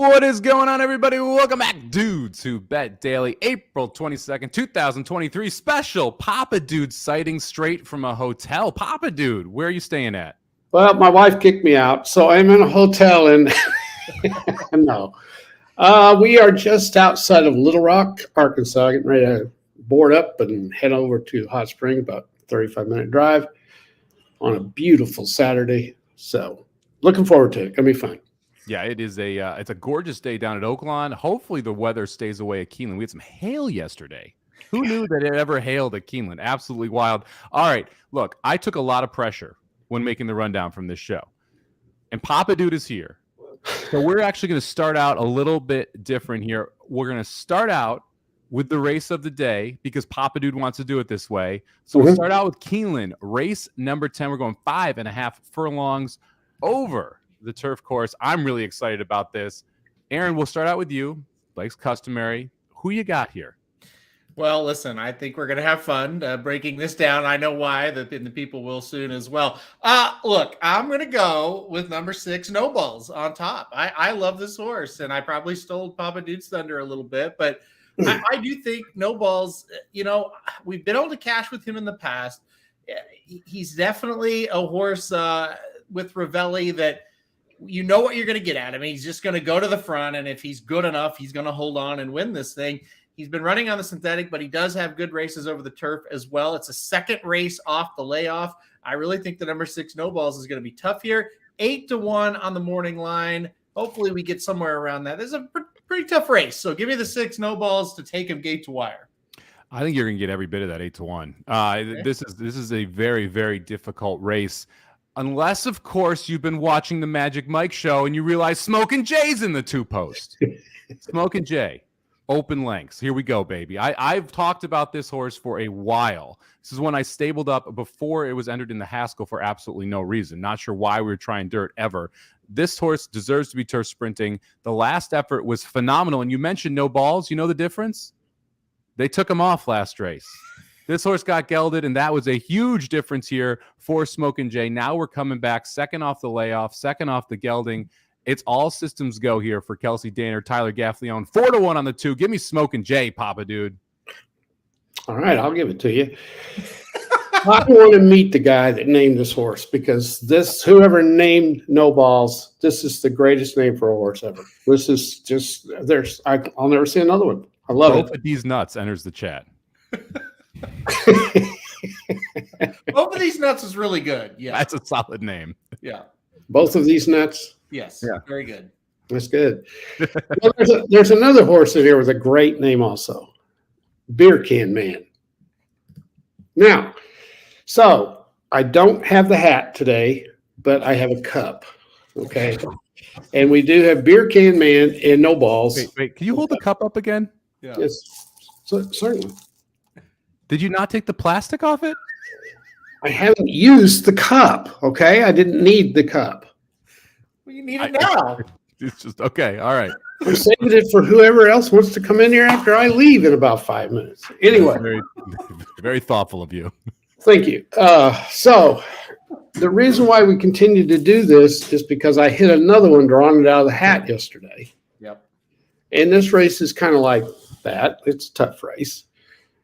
What is going on, everybody? Welcome back, dude, to Bet Daily, April 22nd, 2023 special Papa Dude sighting straight from a hotel. Papa Dude, where are you staying at? Well, my wife kicked me out, so I'm in a hotel in no. We are just outside of Little Rock, Arkansas, getting ready to board up and head over to Hot Spring, about a 35-minute drive on a beautiful Saturday. So looking forward to it. Gonna be fun. Yeah, it is it's a gorgeous day down at Oaklawn. Hopefully the weather stays away at Keeneland. We had some hail yesterday. Who knew that it ever hailed at Keeneland? Absolutely wild. All right, look, I took a lot of pressure when making the rundown from this show. And Papa Dude is here. So we're actually going to start out a little bit different here. We're going to start out with the race of the day because Papa Dude wants to do it this way. So we'll start out with Keeneland, race number 10. We're going 5.5 furlongs over the turf course. I'm really excited about this. Aaron, we'll start out with you. Blake's customary. Who you got here? Well, listen, I think we're going to have fun breaking this down. I know why, and the people will soon as well. Look, I'm going to go with number 6, No Balls on top. I love this horse, and I probably stole Papa Dude's thunder a little bit, but I do think No Balls, we've been able to cash with him in the past. He's definitely a horse with Ravelli that you know what you're going to get at him. He's just going to go to the front, and if he's good enough, he's going to hold on and win this thing. He's been running on the synthetic, but he does have good races over the turf as well. It's a second race off the layoff. I really think the number 6 No Balls is going to be tough here. 8-1 on the morning line. Hopefully we get somewhere around that. This is a pretty tough race. So give me the 6 No Balls to take him gate to wire. I think you're going to get every bit of that 8-1. Okay. This is a very, very difficult race. Unless, of course, you've been watching the Magic Mike show and you realize Smokin' Jay's in the 2-post. Smokin' Jay, open lengths. Here we go, baby. I've talked about this horse for a while. This is one I stabled up before it was entered in the Haskell for absolutely no reason. Not sure why we were trying dirt ever. This horse deserves to be turf sprinting. The last effort was phenomenal. And you mentioned No Balls. You know the difference? They took him off last race. This horse got gelded, and that was a huge difference here for Smokin' Jay. Now we're coming back, second off the layoff, second off the gelding. It's all systems go here for Kelsey Danner, Tyler Gaffleone. 4-1 on the 2. Give me Smokin' Jay, Papa Dude. All right, I'll give it to you. I want to meet the guy that named this horse because whoever named No Balls, this is the greatest name for a horse ever. This is just I'll never see another one. I love it. Both of these nuts enters the chat. Both of these nuts is really good. Yeah, that's a solid name. Yeah, both of these nuts. Yes, yeah. Very good. That's good. Well, there's another horse in here with a great name also, Beer Can Man. Now, so I don't have the hat today, but I have a cup. Okay, and we do have Beer Can Man and No Balls. Wait, can you hold the cup up again? Yeah. Yes, certainly. Did you not take the plastic off it? I haven't used the cup, okay? I didn't need the cup. Well, you need it now. It's just, okay, all right. I'm saving it for whoever else wants to come in here after I leave in about 5 minutes. Anyway. Very, very thoughtful of you. Thank you. So the reason why we continue to do this is because I hit another one drawing it out of the hat yesterday. Yep. And this race is kind of like that. It's a tough race.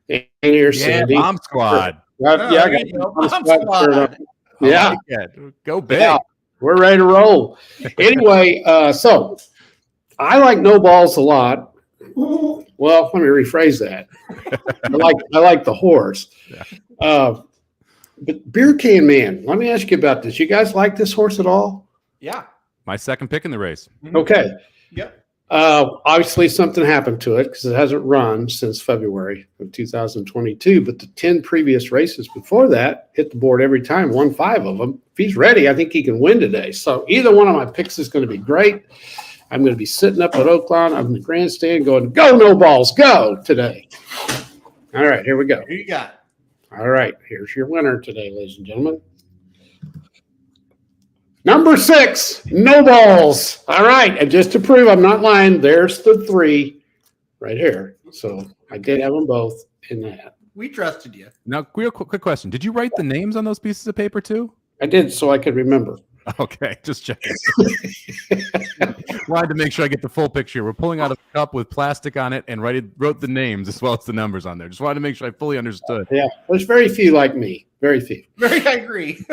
And here's Sandy. Bomb Squad. I got Bomb Squad. Yeah. Go big. Yeah, we're ready to roll. Anyway, so I like No Balls a lot. Well, let me rephrase that. I like the horse. Yeah. But Beer Can Man, let me ask you about this. You guys like this horse at all? Yeah. My second pick in the race. Okay. Yep. Obviously, something happened to it because it hasn't run since February of 2022. But the 10 previous races before that hit the board every time, won 5 of them. If he's ready, I think he can win today. So either one of my picks is going to be great. I'm going to be sitting up at Oaklawn. I'm in the grandstand going, go No Balls, go today. All right, here we go. Who you got? All right, here's your winner today, ladies and gentlemen. Number 6, No Balls. All right, and just to prove I'm not lying, there's the 3 right here. So I did have them both in that. We trusted you. Now, real quick question. Did you write the names on those pieces of paper too? I did, so I could remember. Okay, just checking. Wanted to make sure I get the full picture. We're pulling out a cup with plastic on it and wrote the names as well as the numbers on there. Just wanted to make sure I fully understood. Yeah, there's very few like me. Very few. I agree.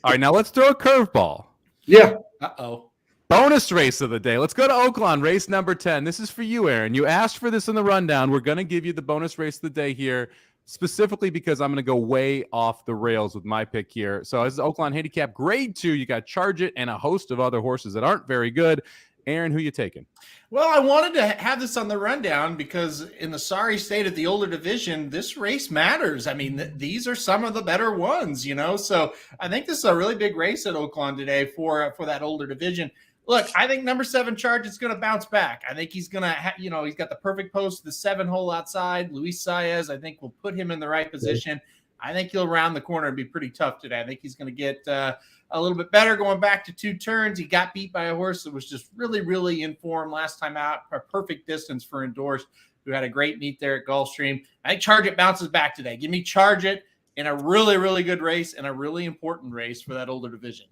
All right, now let's throw a curveball. Yeah. Uh-oh. Bonus race of the day. Let's go to Oakland, race number 10. This is for you, Aaron. You asked for this in the rundown. We're going to give you the bonus race of the day here, specifically because I'm going to go way off the rails with my pick here. So this is Oakland Handicap Grade 2. You got Charge It and a host of other horses that aren't very good. Aaron, who you taking? Well, I wanted to have this on the rundown because in the sorry state of the older division, this race matters. I mean, these are some of the better ones, So I think this is a really big race at Oakland today for that older division. Look, I think number 7 Charge is going to bounce back. I think he's going to, he's got the perfect post to the 7-hole outside. Luis Saez, I think, will put him in the right position. I think he'll round the corner and be pretty tough today. I think he's going to get a little bit better going back to 2 turns. He got beat by a horse that was just really, really in form last time out. A perfect distance for Endorsed, who had a great meet there at Gulfstream. I think Charge It bounces back today. Give me Charge It in a really, really good race and a really important race for that older division.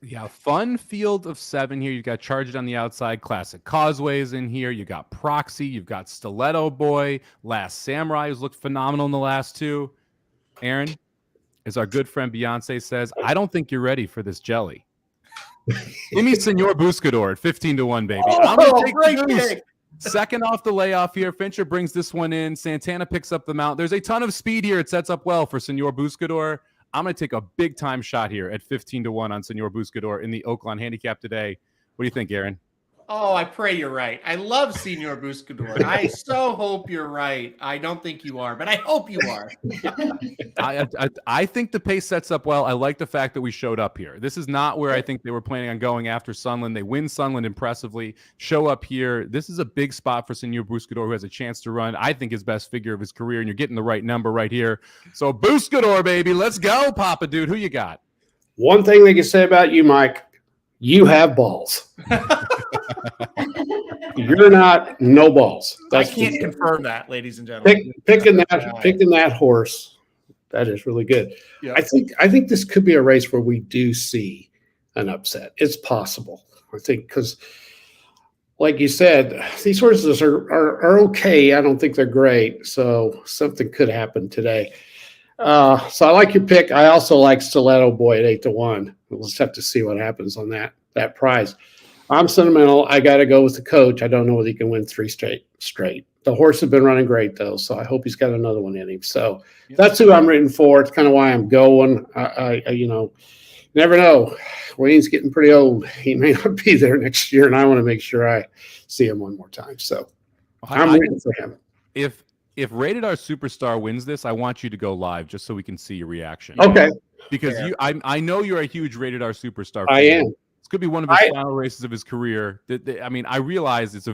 Yeah, fun field of 7 here. You've got Charge It on the outside. Classic Causeways in here. You got Proxy. You've got Stiletto Boy. Last Samurai, who's looked phenomenal in the last 2. Aaron, as our good friend Beyonce says, I don't think you're ready for this jelly. Give me Senor Buscador at 15-1, baby. I'm gonna take great the Goose. pick. Second off the layoff here. Fincher brings this one in. Santana picks up the mount. There's a ton of speed here. It sets up well for Senor Buscador. I'm going to take a big-time shot here at 15-1 on Senor Buscador in the Oakland Handicap today. What do you think, Aaron? Oh, I pray you're right. I love Senor Buscador. I so hope you're right. I don't think you are, but I hope you are. I think the pace sets up well. I like the fact that we showed up here. This is not where I think they were planning on going after Sunland. They win Sunland impressively, show up here. This is a big spot for Senor Buscador, who has a chance to run, I think, his best figure of his career, and you're getting the right number right here. So Buscador, baby, let's go, Papa Dude. Who you got? One thing they can say about you, Mike, you have balls. You're not no balls. I can't confirm that, ladies and gentlemen. Picking that horse, that is really good. Yeah. I think this could be a race where we do see an upset. It's possible. I think because, like you said, these horses are okay. I don't think they're great. So something could happen today. So I like your pick. I also like Stiletto Boy at 8-1. We'll just have to see what happens on that prize. I'm sentimental. I got to go with the coach. I don't know whether he can win 3 straight. The horse has been running great, though, so I hope he's got another one in him. So that's who I'm rooting for. It's kind of why I'm going. I never know. Wayne's getting pretty old. He may not be there next year, and I want to make sure I see him one more time. So I'm rooting for him. If Rated R Superstar wins this, I want you to go live just so we can see your reaction. Okay. Because I know you're a huge Rated R Superstar fan. I am. This could be one of his final races of his career. I realize it's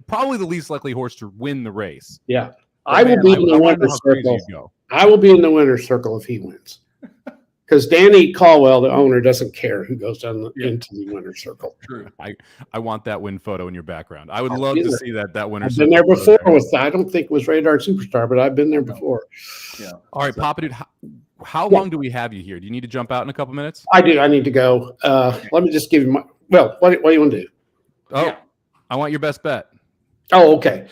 probably the least likely horse to win the race. Yeah. I will be in the winner's circle. I will be in the winner's circle if he wins. Because Danny Caldwell, the owner, doesn't care who goes down into the winner's circle. True. I want that win photo in your background. I would love to see that winner's circle. I've been there before with, I don't think it was Radar Superstar, but I've been there before. Yeah. All right, Papa Dude, how long do we have you here? Do you need to jump out in a couple minutes? I do. I need to go. Let me just give you what do you want to do? Oh, I want your best bet. Oh, okay.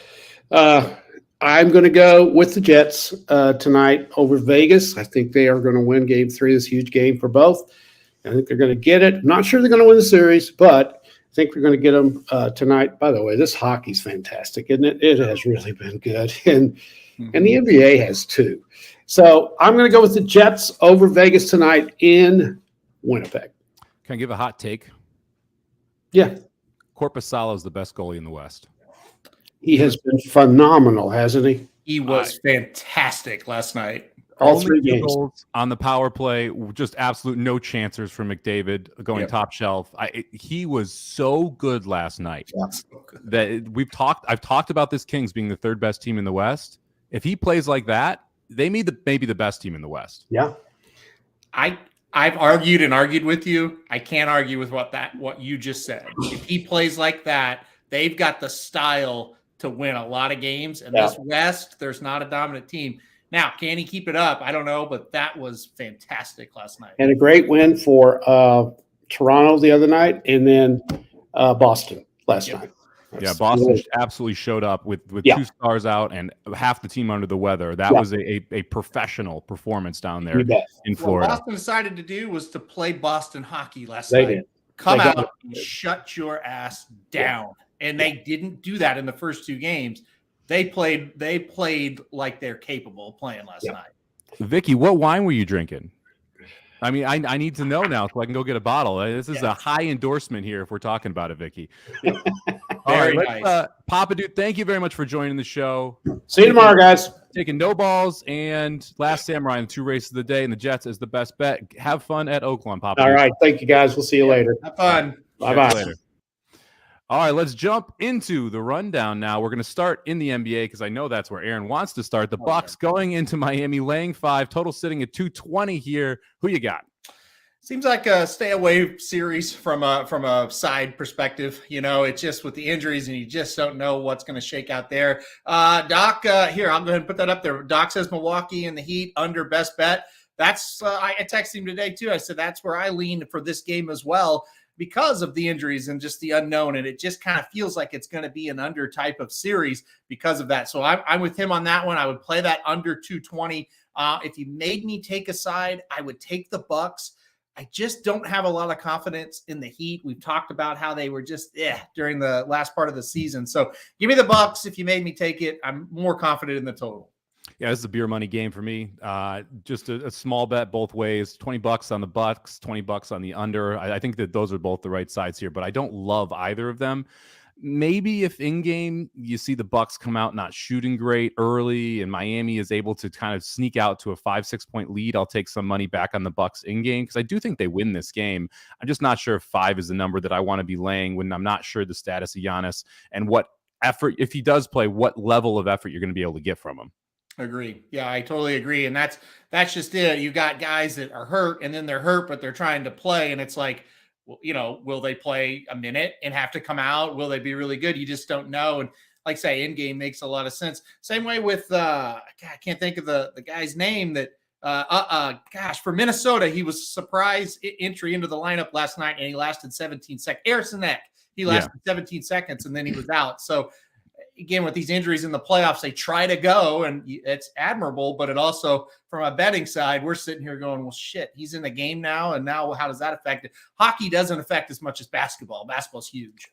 I'm going to go with the Jets tonight over Vegas. I think they are going to win Game 3, this huge game for both. I think they're going to get it. I'm not sure they're going to win the series, but I think we're going to get them tonight. By the way, this hockey's fantastic, isn't it? It has really been good, and the NBA has too. So I'm going to go with the Jets over Vegas tonight in Winnipeg. Can I give a hot take? Yeah. Korpisalo is the best goalie in the West. He has been phenomenal, hasn't he? He was fantastic last night. All 3 games. Goals on the power play, just absolute no chancers for McDavid going top shelf. He was so good last night that I've talked about this Kings being the 3rd best team in the West. If he plays like that, they may be the best team in the West. Yeah. I've argued with you. I can't argue with what you just said. If he plays like that, they've got the style to win a lot of games. And this West, there's not a dominant team. Now, can he keep it up? I don't know, but that was fantastic last night. And a great win for Toronto the other night, and then Boston last night. Yeah, Boston absolutely showed up with 2 stars out and half the team under the weather. That was a professional performance down there in Florida. What Boston decided to do was to play Boston hockey last night. Did. Come out and shut your ass down. And they didn't do that in the first 2 games. They played like they're capable of playing last night. Vicky, what wine were you drinking? I mean, I need to know now so I can go get a bottle. This is a high endorsement here if we're talking about it, Vicky. All right, nice. Papa Dude, thank you very much for joining the show. See you tomorrow, guys. Taking no balls and Last Samurai in the 2 races of the day, and the Jets is the best bet. Have fun at Oakland, Papa Dude. All right, thank you, guys. We'll see you later. Have fun. Bye-bye. All right, let's jump into the rundown now. We're going to start in the NBA because I know that's where Aaron wants to start. The Bucks going into Miami, laying 5, total sitting at 220 here. Who you got? Seems like a stay away series from a side perspective. You know, it's just with the injuries and you just don't know what's going to shake out there. Doc, here, I'll go ahead and put that up there. Doc says Milwaukee and the Heat under best bet. That's I texted him today too. I said that's where I lean for this game as well, because of the injuries and just the unknown. And it just kind of feels like it's going to be an under type of series because of that. So I'm with him on that one. I would play that under 220. If you made me take a side, I would take the Bucks. I just don't have a lot of confidence in the Heat. We've talked about how they were just during the last part of the season. So give me the Bucks. If you made me take it, I'm more confident in the total. Yeah, this is a beer money game for me. Just a small bet both ways. $20 on the Bucks, $20 on the under. I think that those are both the right sides here, but I don't love either of them. Maybe if in game you see the Bucks come out not shooting great early and Miami is able to kind of sneak out to a 5-6 point lead, I'll take some money back on the Bucks in game because I do think they win this game. I'm just not sure if 5 is the number that I want to be laying when I'm not sure the status of Giannis and what effort, if he does play, what level of effort you're going to be able to get from him. Agree. Yeah, I totally agree. And that's just it. You got guys that are hurt and then they're hurt, but they're trying to play. And it's like, well, you know, will they play a minute and have to come out? Will they be really good? You just don't know. And like I say, in game makes a lot of sense. Same way with, I can't think of the guy's name that, for Minnesota, he was surprise entry into the lineup last night and he lasted 17 seconds. Harrison Eck, he lasted 17 seconds and then he was out. So, again, with these injuries in the playoffs, they try to go, and it's admirable, but it also, from a betting side, we're sitting here going, well, shit, he's in the game now, and now how does that affect it? Hockey doesn't affect as much as basketball. Basketball's huge.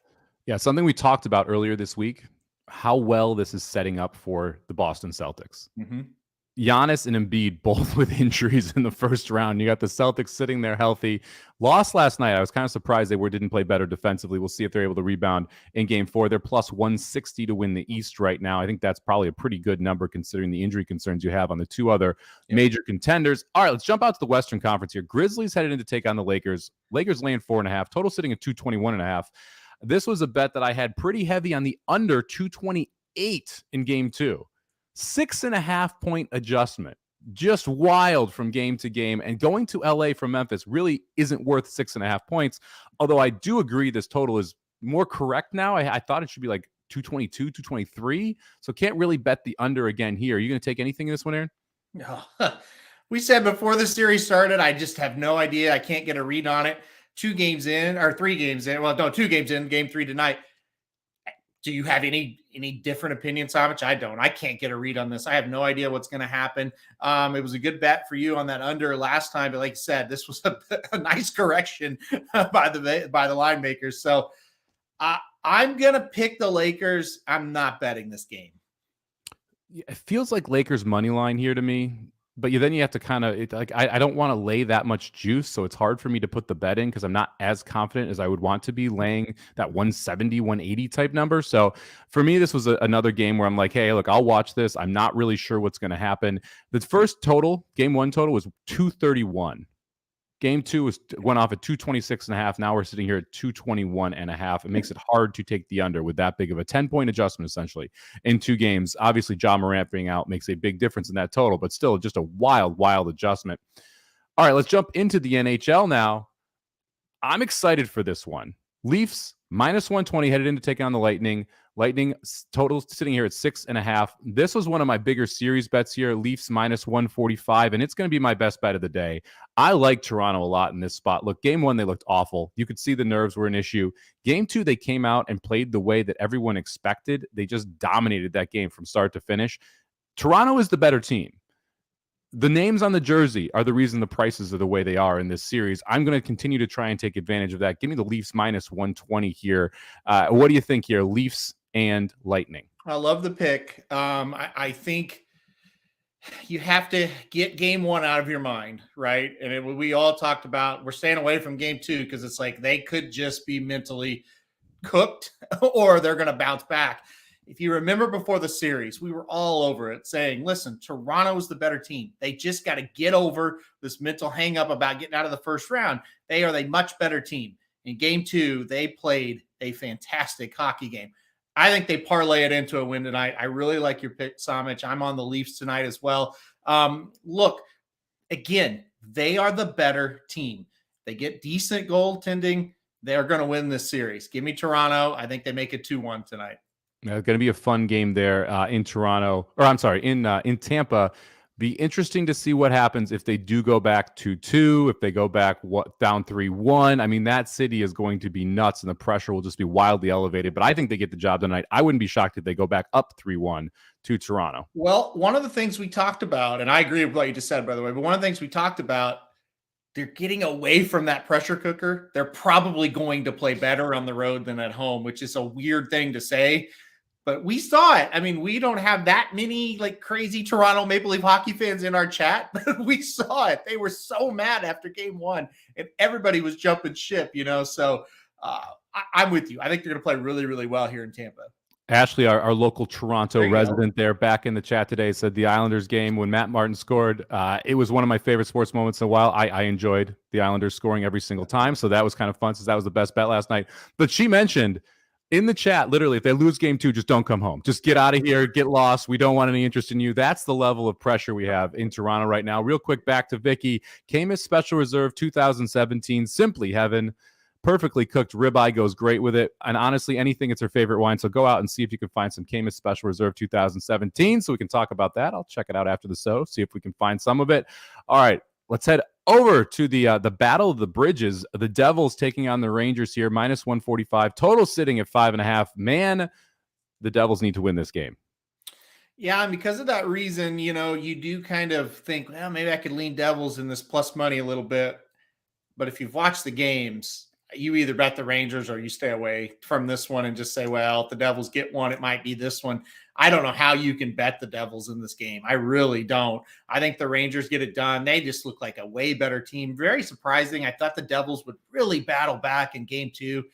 Yeah, something we talked about earlier this week, how well this is setting up for the Boston Celtics. Mm-hmm. Giannis and Embiid both with injuries in the first round. You got the Celtics sitting there healthy. Lost last night. I was kind of surprised they didn't play better defensively. We'll see if they're able to rebound in game 4. They're plus 160 to win the East right now. I think that's probably a pretty good number considering the injury concerns you have on the 2 other major contenders. All right, let's jump out to the Western Conference here. Grizzlies headed in to take on the Lakers. Lakers laying 4.5. Total sitting at 221.5. This was a bet that I had pretty heavy on the under 228 in game 2. 6.5 point adjustment, just wild from game to game. And going to LA from Memphis really isn't worth 6.5 points. Although I do agree this total is more correct now. I thought it should be like 222, 223. So can't really bet the under again here. Are you going to take anything in this one, Aaron? No. We said before the series started, I just have no idea. I can't get a read on it. 2 games in, or 3 games in. Well, no, 2 games in, game 3 tonight. Do you have any different opinion, Somich? I don't. I can't get a read on this. I have no idea what's going to happen. It was a good bet for you on that under last time, but like you said, this was a nice correction by the line makers. So I'm going to pick the Lakers. I'm not betting this game. It feels like Lakers money line here to me. But then you have to kind of I don't want to lay that much juice, so it's hard for me to put the bet in because I'm not as confident as I would want to be laying that 170, 180 type number. So for me, this was another game where I'm like, hey, look, I'll watch this. I'm not really sure what's going to happen. The first total, game 1 total, was 231. Game 2 went off at 226.5. Now we're sitting here at 221.5. It makes it hard to take the under with that big of a 10-point adjustment, essentially, in 2 games. Obviously, Ja Morant being out makes a big difference in that total, but still just a wild, wild adjustment. All right, let's jump into the NHL now. I'm excited for this one. Leafs Minus 120 headed into taking on the Lightning. Lightning total sitting here at 6.5. This was one of my bigger series bets here. Leafs minus 145, and it's going to be my best bet of the day. I like Toronto a lot in this spot. Look, game 1, they looked awful. You could see the nerves were an issue. Game 2, they came out and played the way that everyone expected. They just dominated that game from start to finish. Toronto is the better team. The names on the jersey are the reason the prices are the way they are in this series. I'm going to continue to try and take advantage of that. Give me the Leafs minus 120 here. What do you think here? Leafs and Lightning. I love the pick. I think you have to get game 1 out of your mind, right? And we all talked about we're staying away from game 2 because it's like they could just be mentally cooked or they're going to bounce back. If you remember before the series, we were all over it saying, listen, Toronto is the better team. They just got to get over this mental hang up about getting out of the first round. They are a much better team. In game 2, they played a fantastic hockey game. I think they parlay it into a win tonight. I really like your pick, Somich. I'm on the Leafs tonight as well. Look, again, they are the better team. They get decent goaltending. They're going to win this series. Give me Toronto. I think they make it 2-1 tonight. It's going to be a fun game there in Toronto, or I'm sorry, in Tampa. Be interesting to see what happens if they do go back 2-2, if they go back down 3-1. I mean, that city is going to be nuts, and the pressure will just be wildly elevated. But I think they get the job tonight. I wouldn't be shocked if they go back up 3-1 to Toronto. Well, one of the things we talked about, and I agree with what you just said, by the way, but one of the things we talked about, they're getting away from that pressure cooker. They're probably going to play better on the road than at home, which is a weird thing to say. But we saw it. I mean, we don't have that many like crazy Toronto Maple Leaf hockey fans in our chat, but we saw it. They were so mad after game 1 and everybody was jumping ship, So I'm with you. I think they're going to play really, really well here in Tampa. Ashley, our local Toronto resident there, back in the chat today, said the Islanders game when Matt Martin scored, it was one of my favorite sports moments in a while. I enjoyed the Islanders scoring every single time, so that was kind of fun since that was the best bet last night. But she mentioned in the chat, literally, if they lose game 2, just don't come home. Just get out of here, get lost. We don't want any interest in you. That's the level of pressure we have in Toronto right now. Real quick, back to Vicky. Camus Special Reserve 2017, Simply Heaven. Perfectly cooked ribeye goes great with it. And honestly, anything, it's her favorite wine. So go out and see if you can find some Camus Special Reserve 2017 so we can talk about that. I'll check it out after the show, see if we can find some of it. All right, let's head over to the Battle of the Bridges. The Devils taking on the Rangers here, minus 145. Total sitting at 5.5. Man, the Devils need to win this game. Yeah, and because of that reason, you do kind of think, well, maybe I could lean Devils in this plus money a little bit. But if you've watched the games, you either bet the Rangers or you stay away from this one and just say, well, if the Devils get one, it might be this one. I don't know how you can bet the Devils in this game. I really don't. I think the Rangers get it done. They just look like a way better team. Very surprising. I thought the Devils would really battle back in game 2.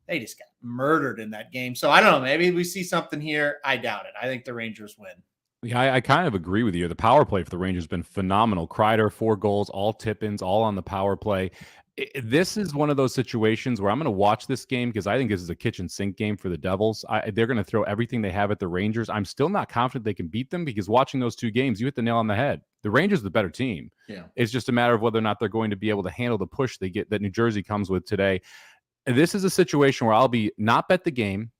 They just got murdered in that game. So I don't know. Maybe we see something here. I doubt it. I think the Rangers win. Yeah, I kind of agree with you. The power play for the Rangers has been phenomenal. Kreider, 4 goals, all tip-ins, all on the power play. This is one of those situations where I'm going to watch this game because I think this is a kitchen sink game for the Devils. They're going to throw everything they have at the Rangers. I'm still not confident they can beat them because watching those 2 games, you hit the nail on the head. The Rangers are the better team. Yeah. It's just a matter of whether or not they're going to be able to handle the push they get that New Jersey comes with today. And this is a situation where I'll be not bet the game.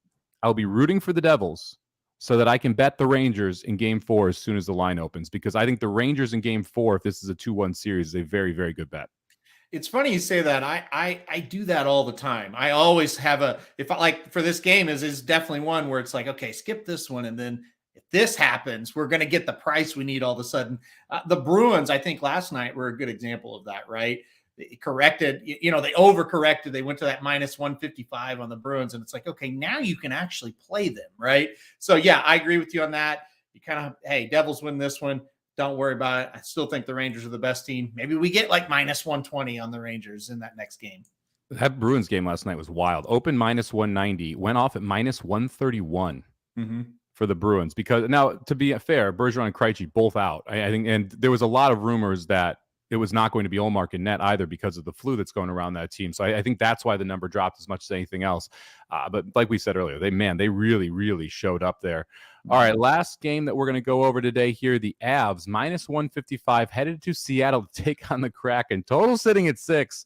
I'll be rooting for the Devils so that I can bet the Rangers in game 4 as soon as the line opens, because I think the Rangers in game 4, if this is a 2-1 series, is a very, very good bet. It's funny you say that. I do that all the time. I always have for this game is definitely one where it's like, okay, skip this one. And then if this happens, we're going to get the price we need all of a sudden. The Bruins, I think last night were a good example of that, right? They corrected, they overcorrected. They went to that minus 155 on the Bruins. And it's like, okay, now you can actually play them, right? So yeah, I agree with you on that. You kind of, hey, Devils win this one. Don't worry about it. I still think the Rangers are the best team. Maybe we get like minus 120 on the Rangers in that next game. That Bruins game last night was wild. Open minus 190, went off at minus 131 for the Bruins. Because now, to be fair, Bergeron and Krejci both out. I think, and there was a lot of rumors that it was not going to be Ullmark and net either because of the flu that's going around that team. So I think that's why the number dropped as much as anything else. But like we said earlier, they really, really showed up there. All right, last game that we're going to go over today here, the Avs, minus 155, headed to Seattle to take on the Kraken. Total sitting at 6.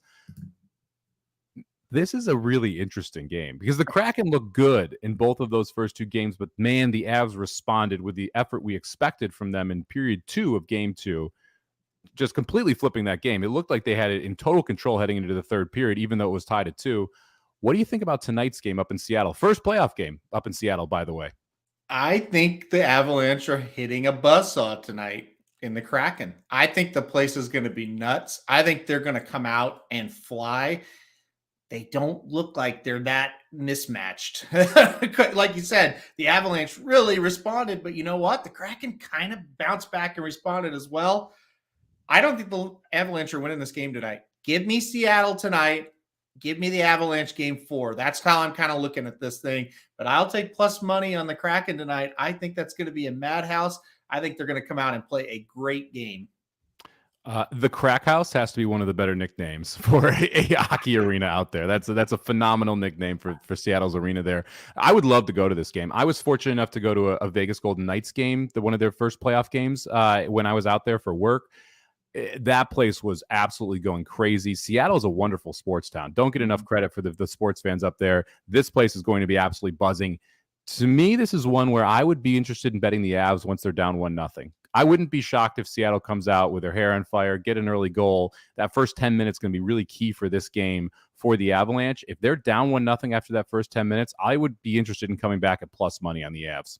This is a really interesting game because the Kraken looked good in both of those first two games, but man, the Avs responded with the effort we expected from them in period 2 of game 2, just completely flipping that game. It looked like they had it in total control heading into the third period, even though it was tied at 2. What do you think about tonight's game up in Seattle? First playoff game up in Seattle, by the way. I think the Avalanche are hitting a buzzsaw tonight in the Kraken. I think the place is going to be nuts. I think they're going to come out and fly. They don't look like they're that mismatched. Like you said, the Avalanche really responded, but you know what? The Kraken kind of bounced back and responded as well. I don't think the Avalanche are winning this game tonight. Give me Seattle tonight. Give me the Avalanche game 4. That's how I'm kind of looking at this thing. But I'll take plus money on the Kraken tonight. I think that's going to be a madhouse. I think they're going to come out and play a great game. The Crack House has to be one of the better nicknames for a hockey arena out there. That's a phenomenal nickname for Seattle's arena there. I would love to go to this game. I was fortunate enough to go to a Vegas Golden Knights game, one of their first playoff games when I was out there for work. That place was absolutely going crazy. Seattle is a wonderful sports town. Don't get enough credit for the sports fans up there. This place is going to be absolutely buzzing. To me, this is one where I would be interested in betting the Avs once they're down 1-0. I wouldn't be shocked if Seattle comes out with their hair on fire, get an early goal. That first 10 minutes is going to be really key for this game for the Avalanche. If they're down 1-0 after that first 10 minutes, I would be interested in coming back at plus money on the Avs.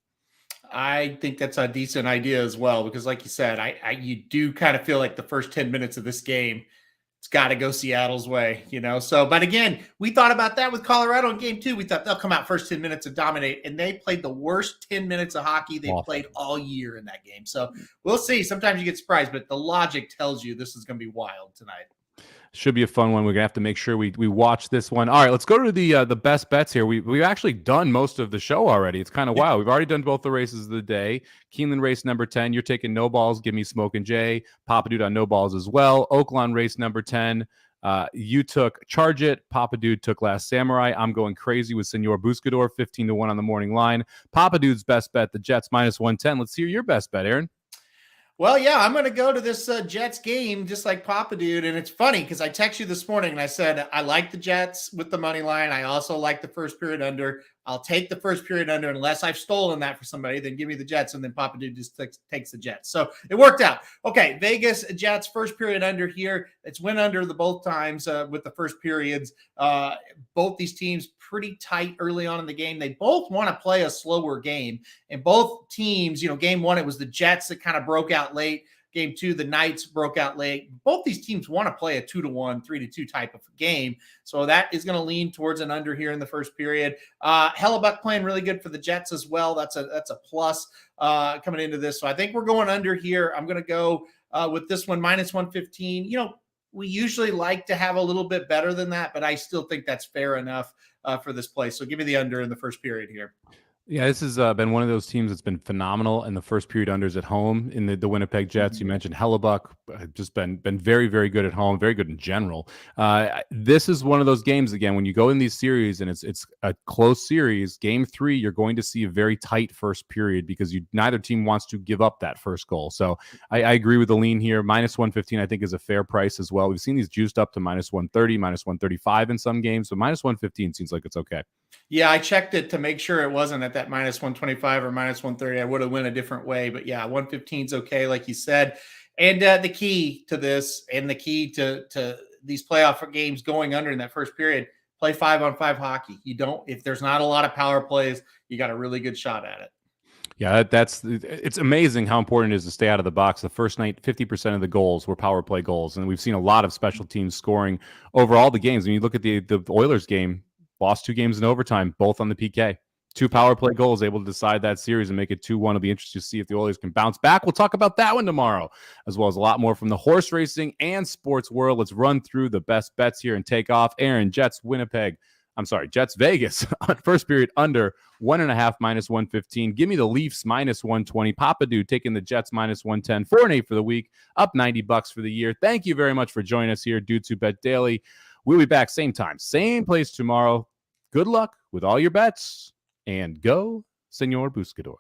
I think that's a decent idea as well, because like you said, you do kind of feel like the first 10 minutes of this game, it's got to go Seattle's way, So, but again, we thought about that with Colorado in game 2. We thought they'll come out first 10 minutes and dominate, and they played the worst 10 minutes of hockey they've played all year in that game. So we'll see. Sometimes you get surprised, but the logic tells you this is going to be wild tonight. Should be a fun one. We're gonna have to make sure we watch this one. All right, let's go to the best bets here. We've actually done most of the show already. It's kind of wild. We've already done both the races of the day. Keeneland race number 10. You're taking no balls. Give me Smoke and Jay. Papa Dude on no balls as well. Oaklawn race number 10. You took Charge It. Papa Dude took Last Samurai. I'm going crazy with Senor Buscador, 15-1 on the morning line. Papa Dude's best bet, the Jets -110. Let's hear your best bet, Aaron. Well, yeah, I'm going to go to this Jets game just like Papa Dude. And it's funny because I texted you this morning and I said, I like the Jets with the money line. I also like the first period under. I'll take the first period under unless I've stolen that for somebody. Then give me the Jets. And then Papa Dude just takes the Jets. So it worked out. Okay, Vegas Jets first period under here. It's went under the both times with the first periods. Both these teams pretty tight early on in the game. They both want to play a slower game. And both teams, game 1, it was the Jets that kind of broke out late. Game 2, the Knights broke out late. Both these teams want to play a 2-1, 3-2 type of game. So that is going to lean towards an under here in the first period. Hellebuck playing really good for the Jets as well. That's a plus coming into this. So I think we're going under here. I'm going to go with this one, -115. We usually like to have a little bit better than that, but I still think that's fair enough for this play. So give me the under in the first period here. Yeah, this has been one of those teams that's been phenomenal in the first period unders at home in the Winnipeg Jets. You mentioned Hellebuck, just been very, very good at home, very good in general. This is one of those games, again, when you go in these series and it's a close series, game 3, you're going to see a very tight first period because neither team wants to give up that first goal. So I agree with the lean here. -115, I think, is a fair price as well. We've seen these juiced up to -130, -135 in some games. So -115 seems like it's okay. Yeah, I checked it to make sure it wasn't at that -125 or -130. I would have went a different way, but yeah, 115 is okay, like you said. And the key to this and the key to these playoff games going under in that first period, play 5-on-5 hockey. If there's not a lot of power plays, you got a really good shot at it. Yeah, it's amazing how important it is to stay out of the box. The first night, 50% of the goals were power play goals, and we've seen a lot of special teams scoring over all the games. When you look at the Oilers game, lost 2 games in overtime, both on the PK. 2 power play goals able to decide that series and make it 2-1. It'll be interesting to see if the Oilers can bounce back. We'll talk about that one tomorrow, as well as a lot more from the horse racing and sports world. Let's run through the best bets here and take off. Aaron, Jets Vegas on first period under 1.5 -115. Give me the Leafs -120. Papa Dude taking the Jets -110. 4-8 for the week, up $90 for the year. Thank you very much for joining us here, Dudes Who Bet Daily. We'll be back same time, same place tomorrow. Good luck with all your bets, and go, Senor Buscador.